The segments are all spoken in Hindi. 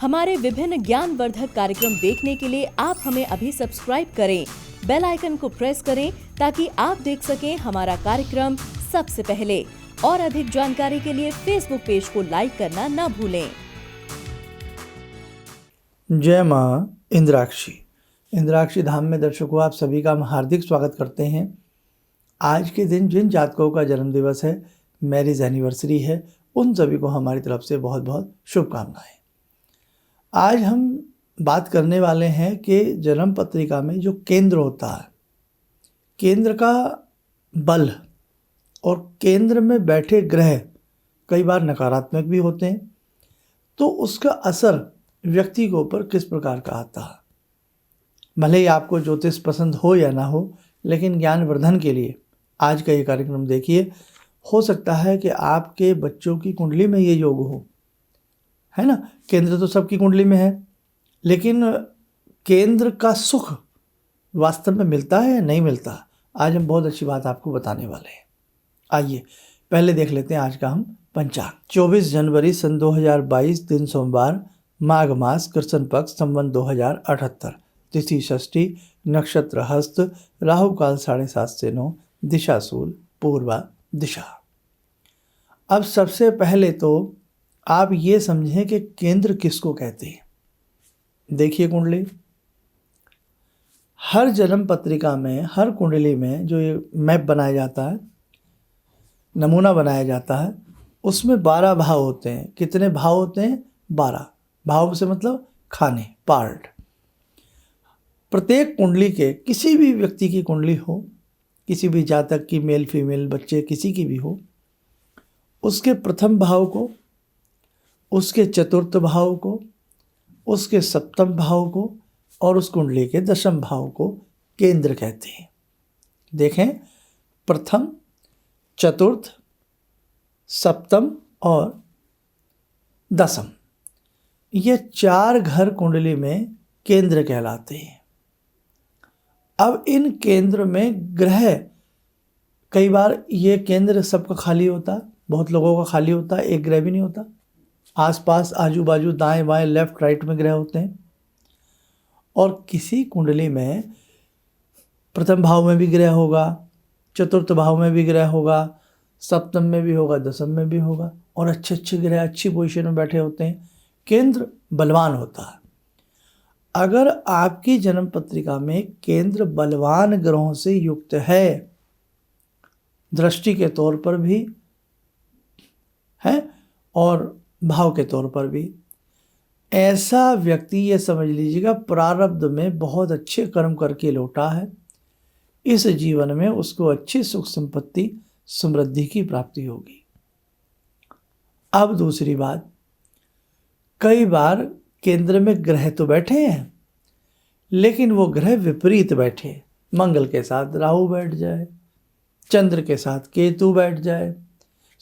हमारे विभिन्न ज्ञानवर्धक कार्यक्रम देखने के लिए आप हमें अभी सब्सक्राइब करें, बेल आइकन को प्रेस करें ताकि आप देख सकें हमारा कार्यक्रम सबसे पहले। और अधिक जानकारी के लिए फेसबुक पेज को लाइक करना न भूलें। जय माँ इंद्राक्षी धाम में दर्शकों आप सभी का हम हार्दिक स्वागत करते हैं। आज के दिन जिन जातकों का जन्म दिवस है, मैरिज एनिवर्सरी है, उन सभी को हमारी तरफ से बहुत बहुत शुभकामनाएं। आज हम बात करने वाले हैं कि जन्म पत्रिका में जो केंद्र होता है, केंद्र का बल और केंद्र में बैठे ग्रह कई बार नकारात्मक भी होते हैं, तो उसका असर व्यक्ति के ऊपर किस प्रकार का आता है। भले ही आपको ज्योतिष पसंद हो या ना हो, लेकिन ज्ञानवर्धन के लिए आज का ये कार्यक्रम देखिए। हो सकता है कि आपके बच्चों की कुंडली में ये योग हो, है ना। केंद्र तो सबकी कुंडली में है, लेकिन केंद्र का सुख वास्तव में मिलता है या नहीं मिलता। आज हम बहुत अच्छी बात आपको बताने वाले हैं। आइए पहले देख लेते हैं आज का हम पंचांग। 24 जनवरी सन 2022, दिन सोमवार, माघ मास, कृष्ण पक्ष, संवत 2078, तिथि षष्ठी, नक्षत्र हस्त, राहु काल 7:30 से 9, दिशा सूल, पूर्वा दिशा। अब सबसे पहले तो आप ये समझें कि केंद्र किसको कहते हैं। देखिए कुंडली, हर जन्म पत्रिका में, हर कुंडली में जो ये मैप बनाया जाता है, नमूना बनाया जाता है, उसमें 12 भाव होते हैं। कितने भाव होते हैं? 12 भाव से मतलब खाने, पार्ट। प्रत्येक कुंडली के, किसी भी व्यक्ति की कुंडली हो, किसी भी जातक की, मेल फीमेल, बच्चे किसी की भी हो, उसके प्रथम भाव को, उसके चतुर्थ भाव को, उसके सप्तम भाव को और उस कुंडली के दशम भाव को केंद्र कहते हैं। देखें, प्रथम, चतुर्थ, सप्तम और दसम, ये 4 घर कुंडली में केंद्र कहलाते हैं। अब इन केंद्र में ग्रह, कई बार ये केंद्र सबका खाली होता है, बहुत लोगों का खाली होता है, एक ग्रह भी नहीं होता। आसपास, आजू बाजू, दाएं बाएं, लेफ्ट राइट में ग्रह होते हैं। और किसी कुंडली में प्रथम भाव में भी ग्रह होगा, चतुर्थ भाव में भी ग्रह होगा, सप्तम में भी होगा, दसम में भी होगा, और अच्छे अच्छे ग्रह अच्छी पोजीशन में बैठे होते हैं। केंद्र बलवान होता है। अगर आपकी जन्म पत्रिका में केंद्र बलवान ग्रहों से युक्त है, दृष्टि के तौर पर भी है और भाव के तौर पर भी, ऐसा व्यक्ति, ये समझ लीजिएगा, प्रारब्ध में बहुत अच्छे कर्म करके लौटा है। इस जीवन में उसको अच्छी सुख संपत्ति, समृद्धि की प्राप्ति होगी। अब दूसरी बात, कई बार केंद्र में ग्रह तो बैठे हैं, लेकिन वो ग्रह विपरीत बैठे। मंगल के साथ राहु बैठ जाए, चंद्र के साथ केतु बैठ जाए,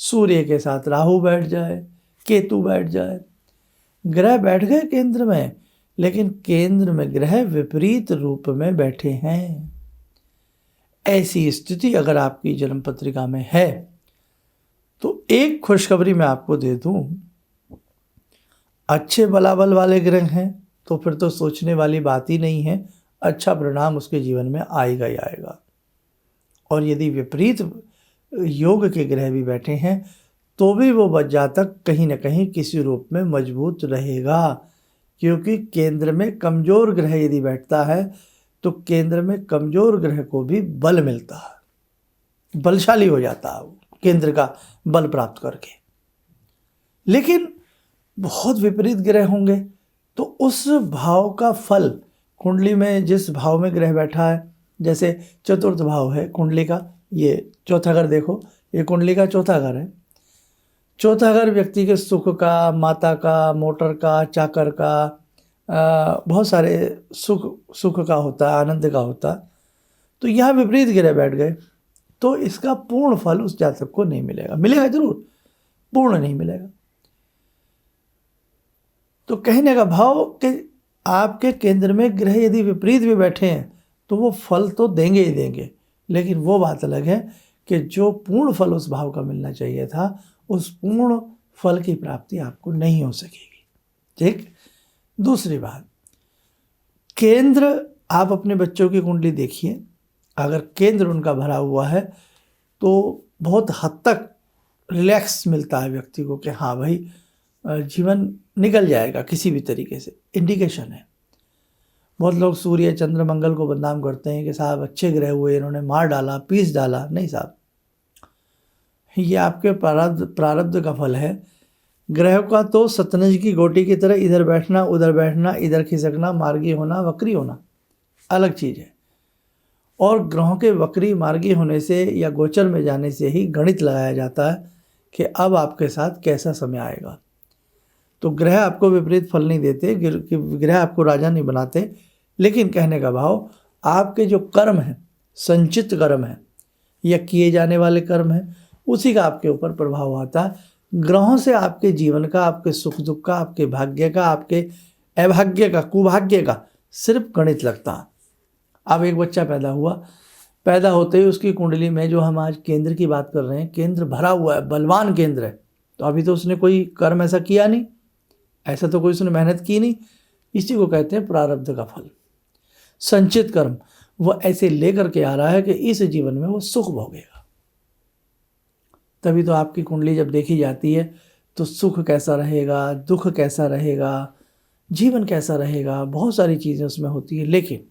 सूर्य के साथ राहु बैठ जाए, केतु बैठ जाए। ग्रह बैठ गए केंद्र में, लेकिन केंद्र में ग्रह विपरीत रूप में बैठे हैं। ऐसी स्थिति अगर आपकी जन्म पत्रिका में है, तो एक खुशखबरी मैं आपको दे दूं, अच्छे बलाबल वाले ग्रह हैं तो फिर तो सोचने वाली बात ही नहीं है, अच्छा परिणाम उसके जीवन में आएगा ही आएगा। और यदि विपरीत योग के ग्रह भी बैठे हैं, तो भी वो जातक कहीं ना कहीं किसी रूप में मजबूत रहेगा, क्योंकि केंद्र में कमजोर ग्रह यदि बैठता है तो केंद्र में कमजोर ग्रह को भी बल मिलता है, बलशाली हो जाता है केंद्र का बल प्राप्त करके। लेकिन बहुत विपरीत ग्रह होंगे तो उस भाव का फल, कुंडली में जिस भाव में ग्रह बैठा है, जैसे चतुर्थ भाव है कुंडली का, ये चौथा घर देखो, ये कुंडली का चौथा घर है। चौथा घर व्यक्ति के सुख का, माता का, मोटर का, चाकर का, बहुत सारे सुख का होता है, आनंद का होता है। तो यहाँ विपरीत ग्रह बैठ गए तो इसका पूर्ण फल उस जातक को नहीं मिलेगा। मिलेगा जरूर, पूर्ण नहीं मिलेगा। तो कहने का भाव कि आपके केंद्र में ग्रह यदि विपरीत भी बैठे हैं तो वो फल तो देंगे ही देंगे, लेकिन वो बात अलग है कि जो पूर्ण फल उस भाव का मिलना चाहिए था, उस पूर्ण फल की प्राप्ति आपको नहीं हो सकेगी। ठीक, दूसरी बात, केंद्र, आप अपने बच्चों की कुंडली देखिए, अगर केंद्र उनका भरा हुआ है तो बहुत हद तक रिलैक्स मिलता है व्यक्ति को कि हाँ भाई जीवन निकल जाएगा किसी भी तरीके से, इंडिकेशन है। बहुत लोग सूर्य चंद्र मंगल को बदनाम करते हैं कि साहब अच्छे ग्रह हुए, इन्होंने मार डाला, पीस डाला। नहीं साहब, ये आपके प्रारब्ध का फल है। ग्रह का तो सतनज की गोटी की तरह इधर बैठना, इधर खिसकना, मार्गी होना, वक्री होना अलग चीज़ है। और ग्रहों के वक्री मार्गी होने से या गोचर में जाने से ही गणित लगाया जाता है कि अब आपके साथ कैसा समय आएगा। तो ग्रह आपको विपरीत फल नहीं देते, ग्रह आपको राजा नहीं बनाते, लेकिन कहने का भाव, आपके जो कर्म हैं, संचित कर्म हैं या किए जाने वाले कर्म हैं, उसी का आपके ऊपर प्रभाव आता है। ग्रहों से आपके जीवन का, आपके सुख दुख का, आपके भाग्य का, आपके अभाग्य का, कुभाग्य का सिर्फ गणित लगता है। अब एक बच्चा पैदा हुआ, पैदा होते ही उसकी कुंडली में, जो हम आज केंद्र की बात कर रहे हैं, केंद्र भरा हुआ है, बलवान केंद्र है, तो अभी तो उसने कोई कर्म ऐसा किया नहीं, ऐसा तो कोई उसने मेहनत की नहीं। इसी को कहते हैं प्रारब्ध का फल, संचित कर्म। वो ऐसे लेकर के आ रहा है कि इस जीवन में वो सुख भोगेगा। तभी तो आपकी कुंडली जब देखी जाती है तो सुख कैसा रहेगा, दुख कैसा रहेगा, जीवन कैसा रहेगा, बहुत सारी चीज़ें उसमें होती है। लेकिन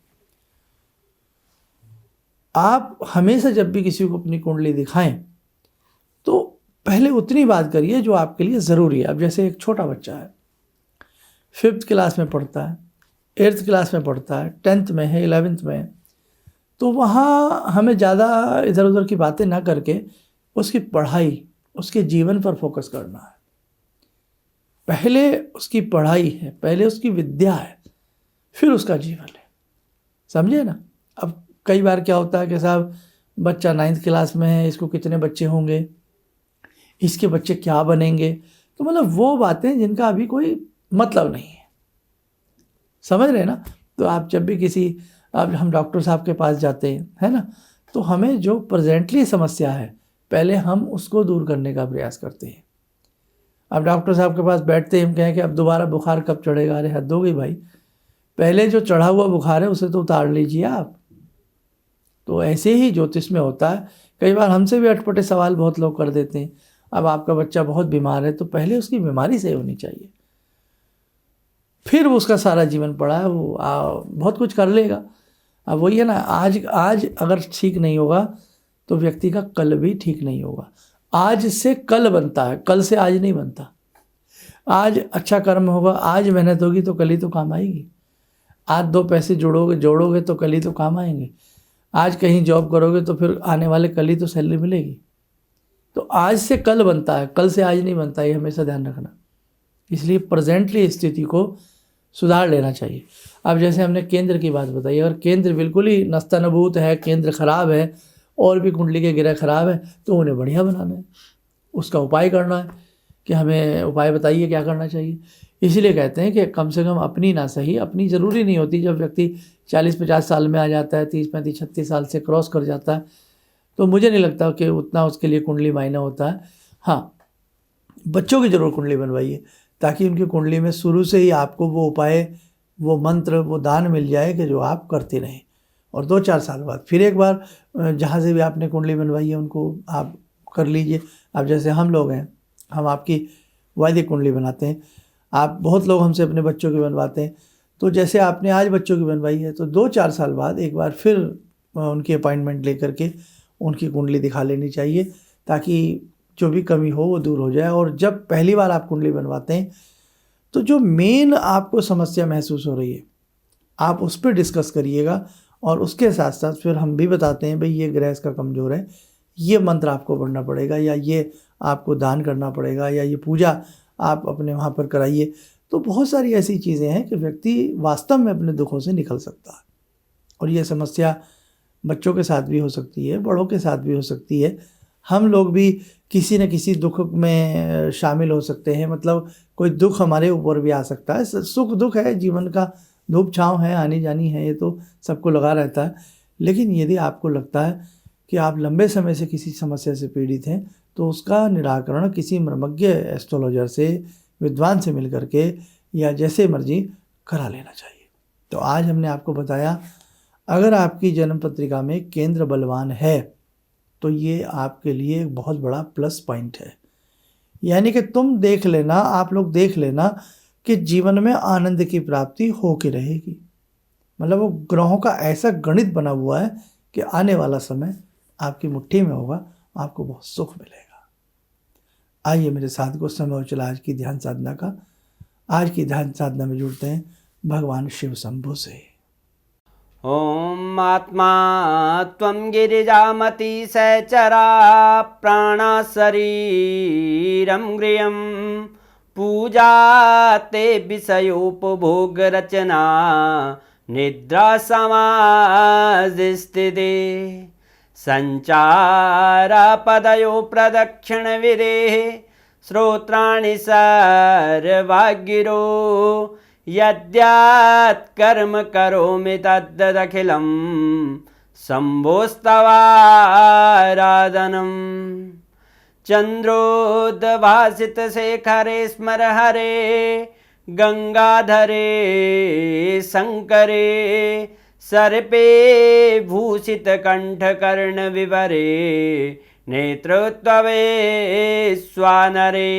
आप हमेशा जब भी किसी को अपनी कुंडली दिखाएं तो पहले उतनी बात करिए जो आपके लिए ज़रूरी है। अब जैसे एक छोटा बच्चा है, 5th क्लास में पढ़ता है, 8th क्लास में पढ़ता है, 10th में है, 11th में है, तो वहाँ हमें ज़्यादा इधर उधर की बातें ना करके उसकी पढ़ाई, उसके जीवन पर फोकस करना है। पहले उसकी पढ़ाई है, पहले उसकी विद्या है, फिर उसका जीवन है। समझे ना? अब कई बार क्या होता है कि साहब बच्चा 9th क्लास में है, इसको कितने बच्चे होंगे, इसके बच्चे क्या बनेंगे, तो मतलब वो बातें जिनका अभी कोई मतलब नहीं है। समझ रहे ना? तो आप जब भी किसी, अब हम डॉक्टर साहब के पास जाते हैं, है ना, तो हमें जो प्रेजेंटली समस्या है पहले हम उसको दूर करने का प्रयास करते हैं। अब डॉक्टर साहब के पास बैठते हैं, हम कहें कि अब दोबारा बुखार कब चढ़ेगा, अरे हद हो गई भाई, पहले जो चढ़ा हुआ बुखार है उसे तो उतार लीजिए आप। तो ऐसे ही ज्योतिष में होता है। कई बार हमसे भी अटपटे सवाल बहुत लोग कर देते हैं। अब आपका बच्चा बहुत बीमार है तो पहले उसकी बीमारी सही होनी चाहिए, फिर वो उसका सारा जीवन पड़ा है, वो बहुत कुछ कर लेगा। अब वही है ना, आज अगर ठीक नहीं होगा तो व्यक्ति का कल भी ठीक नहीं होगा। आज से कल बनता है, कल से आज नहीं बनता। आज अच्छा कर्म होगा, आज मेहनत होगी तो कल ही तो काम आएगी। आज 2 पैसे जोड़ोगे तो कल ही तो काम आएंगे। आज कहीं जॉब करोगे तो फिर आने वाले कल ही तो सैलरी मिलेगी। तो आज से कल बनता है, कल से आज नहीं बनता, ये हमेशा ध्यान रखना। इसलिए प्रेजेंटली स्थिति को सुधार लेना चाहिए। अब जैसे हमने केंद्र की बात बताई, अगर केंद्र बिल्कुल ही नस्तनभूत है, केंद्र खराब है और भी कुंडली के ग्रह खराब है, तो उन्हें बढ़िया बनाना है, उसका उपाय करना है कि हमें उपाय बताइए क्या करना चाहिए। इसीलिए कहते हैं कि कम से कम अपनी ना सही, अपनी ज़रूरी नहीं होती। जब व्यक्ति 40-50 साल में आ जाता है, 30-35-36 साल से क्रॉस कर जाता है, तो मुझे नहीं लगता कि उतना उसके लिए कुंडली मायने होता है। हाँ, बच्चों की ज़रूर कुंडली बनवाइए ताकि उनकी कुंडली में शुरू से ही आपको वो उपाय, वो मंत्र, वो दान मिल जाए कि जो आप करते रहें। और 2-4 साल बाद फिर एक बार जहाँ से भी आपने कुंडली बनवाई है उनको आप कर लीजिए। अब जैसे हम लोग हैं, हम आपकी वैदिक कुंडली बनाते हैं, आप बहुत लोग हमसे अपने बच्चों की बनवाते हैं। तो जैसे आपने आज बच्चों की बनवाई है तो 2-4 साल बाद एक बार फिर उनकी अपॉइंटमेंट लेकर के उनकी कुंडली दिखा लेनी चाहिए ताकि जो भी कमी हो वो दूर हो जाए। और जब पहली बार आप कुंडली बनवाते हैं तो जो मेन आपको समस्या महसूस हो रही है आप उस पर डिस्कस करिएगा, और उसके साथ साथ फिर हम भी बताते हैं भाई ये ग्रह इसका कमज़ोर है, ये मंत्र आपको पढ़ना पड़ेगा, या ये आपको दान करना पड़ेगा, या ये पूजा आप अपने वहाँ पर कराइए। तो बहुत सारी ऐसी चीज़ें हैं कि व्यक्ति वास्तव में अपने दुखों से निकल सकता है। और ये समस्या बच्चों के साथ भी हो सकती है, बड़ों के साथ भी हो सकती है। हम लोग भी किसी न किसी दुख में शामिल हो सकते हैं, मतलब कोई दुख हमारे ऊपर भी आ सकता है। सुख दुख है, जीवन का धूप छाँव है, आनी जानी है, ये तो सबको लगा रहता है। लेकिन यदि आपको लगता है कि आप लंबे समय से किसी समस्या से पीड़ित हैं तो उसका निराकरण किसी मर्मज्ञ एस्ट्रोलॉजर से, विद्वान से मिल करके या जैसे मर्जी करा लेना चाहिए। तो आज हमने आपको बताया, अगर आपकी जन्म पत्रिका में केंद्र बलवान है तो ये आपके लिए एक बहुत बड़ा प्लस पॉइंट है। यानी कि तुम देख लेना, आप लोग देख लेना कि जीवन में आनंद की प्राप्ति हो के रहेगी। मतलब वो ग्रहों का ऐसा गणित बना हुआ है कि आने वाला समय आपकी मुट्ठी में होगा, आपको बहुत सुख मिलेगा। आइए मेरे साथ को समय हो चला आज की ध्यान साधना का। आज की ध्यान साधना में जुड़ते हैं भगवान शिव शंभु से। ॐ आत्मा त्वं गिरिजामति सहचरा प्राणा शरीरं गृहं पूजा ते विषयोपभोगरचना निद्रा समाधिस्थिते संचारपदयो प्रदक्षिणविधेः श्रोत्राणि सर्वागिरो यद्यात् कर्म करोमि तद्दखिलं शम्भोस्तवाराधनम् चन्द्रोद्भासितशेखरे स्मर हरे गंगाधरे शंकरे सर्पे भूषितकण्ठकर्णविवरे नेत्रोत्तवे स्वानरे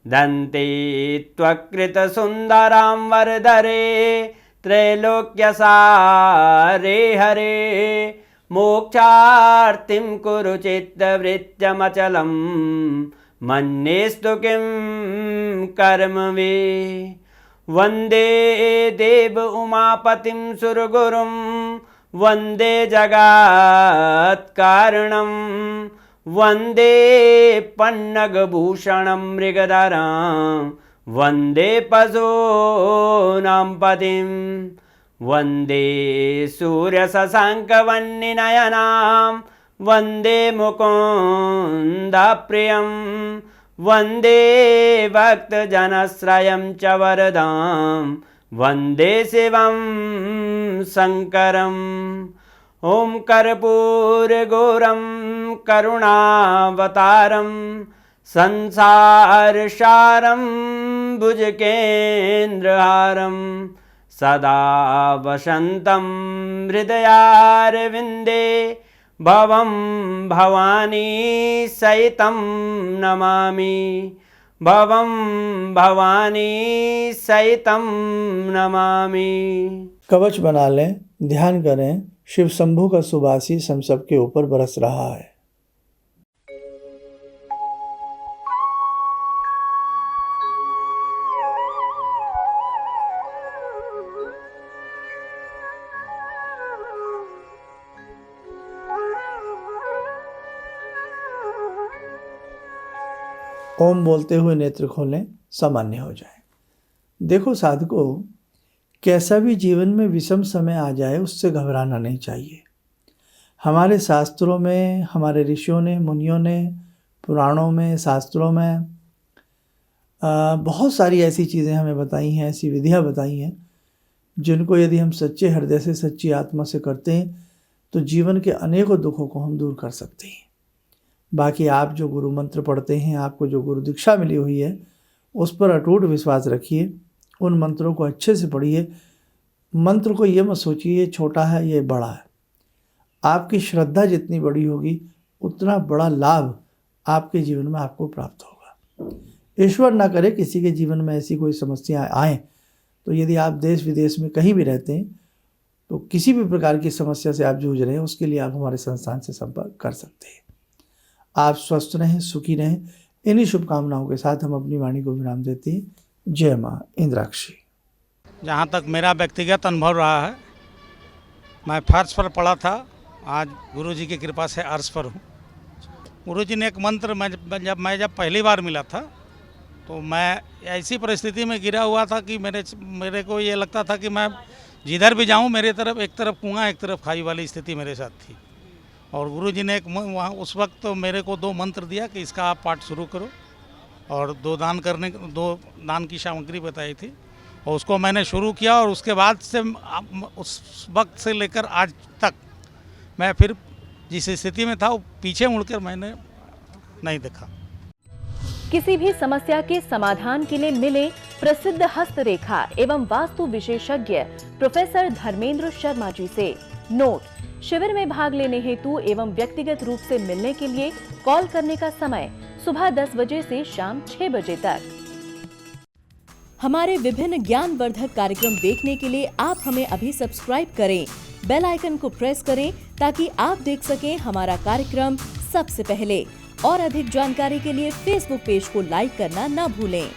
दन्ते त्वकृतसुन्दरां वरदरे त्रैलोक्यसारे हरे मोक्षार्तिं कुरु चित्तवृत्त्यमचलं मन्येस्तु किं कर्म वे वन्दे देव उमापतिं सुरगुरुं वन्दे जगत्कारणं वन्दे पन्नगभूषणं मृगधरं वन्दे पशूनां पतिं वन्दे सूर्यशशाङ्कवह्निनयनां वन्दे मुकुन्दप्रियं वन्दे भक्तजनश्रयं च वरदां वन्दे शिवं शङ्करम् ॐ कर्पूरगौरं करुणावतारं संसारसारं भुजगेन्द्रहारं सदा वसन्तं हृदयारविन्दे भवं भवानी सहितं नमामि भवं भवानी सहितं नमामि। कवच बना लें, ध्यान करें, शिव शंभु का शुभ आशीष हम सबके ऊपर बरस रहा है। ओम बोलते हुए नेत्र खोलें, सामान्य हो जाए। देखो साधकों, कैसा भी जीवन में विषम समय आ जाए उससे घबराना नहीं चाहिए। हमारे शास्त्रों में, हमारे ऋषियों ने, मुनियों ने, पुराणों में, शास्त्रों में बहुत सारी ऐसी चीज़ें हमें बताई हैं, ऐसी विधियाँ बताई हैं जिनको यदि हम सच्चे हृदय से, सच्ची आत्मा से करते हैं तो जीवन के अनेकों दुखों को हम दूर कर सकते हैं। बाकी आप जो गुरु मंत्र पढ़ते हैं, आपको जो गुरु दीक्षा मिली हुई है, उस पर अटूट विश्वास रखिए। उन मंत्रों को अच्छे से पढ़िए। मंत्र को ये मत सोचिए ये छोटा है, ये बड़ा है। आपकी श्रद्धा जितनी बड़ी होगी उतना बड़ा लाभ आपके जीवन में आपको प्राप्त होगा। ईश्वर ना करे किसी के जीवन में ऐसी कोई समस्या आए, तो यदि आप देश विदेश में कहीं भी रहते हैं तो किसी भी प्रकार की समस्या से आप जूझ रहे हैं, उसके लिए आप हमारे संस्थान से संपर्क कर सकते हैं। आप स्वस्थ रहें, सुखी रहें। इन्हीं शुभकामनाओं के साथ हम अपनी वाणी को विराम देते हैं। जय माँ इंद्राक्षी। जहाँ तक मेरा व्यक्तिगत अनुभव रहा है, मैं फर्श पर पड़ा था, आज गुरुजी की कृपा से अर्श पर हूँ। गुरुजी ने एक मंत्र जब पहली बार मिला था तो मैं ऐसी परिस्थिति में गिरा हुआ था कि मेरे को ये लगता था कि मैं जिधर भी जाऊँ मेरे तरफ एक तरफ कुआं एक तरफ खाई वाली स्थिति मेरे साथ थी। और गुरुजी ने वहाँ उस वक्त तो मेरे को 2 मंत्र दिया कि इसका आप पाठ शुरू करो, और 2 दान की सामग्री बताई थी और उसको मैंने शुरू किया। और उसके बाद से उस वक्त से लेकर आज तक मैं फिर जिस स्थिति में था वो पीछे मुड़कर मैंने नहीं देखा। किसी भी समस्या के समाधान के लिए मिले प्रसिद्ध हस्तरेखा एवं वास्तु विशेषज्ञ प्रोफेसर धर्मेंद्र शर्मा जी से। नोट: शिविर में भाग लेने हेतु एवं व्यक्तिगत रूप से मिलने के लिए कॉल करने का समय सुबह 10 बजे से शाम 6 बजे तक। हमारे विभिन्न ज्ञानवर्धक कार्यक्रम देखने के लिए आप हमें अभी सब्सक्राइब करें, बेल आइकन को प्रेस करें ताकि आप देख सकें हमारा कार्यक्रम सबसे पहले। और अधिक जानकारी के लिए फेसबुक पेज को लाइक करना न भूलें।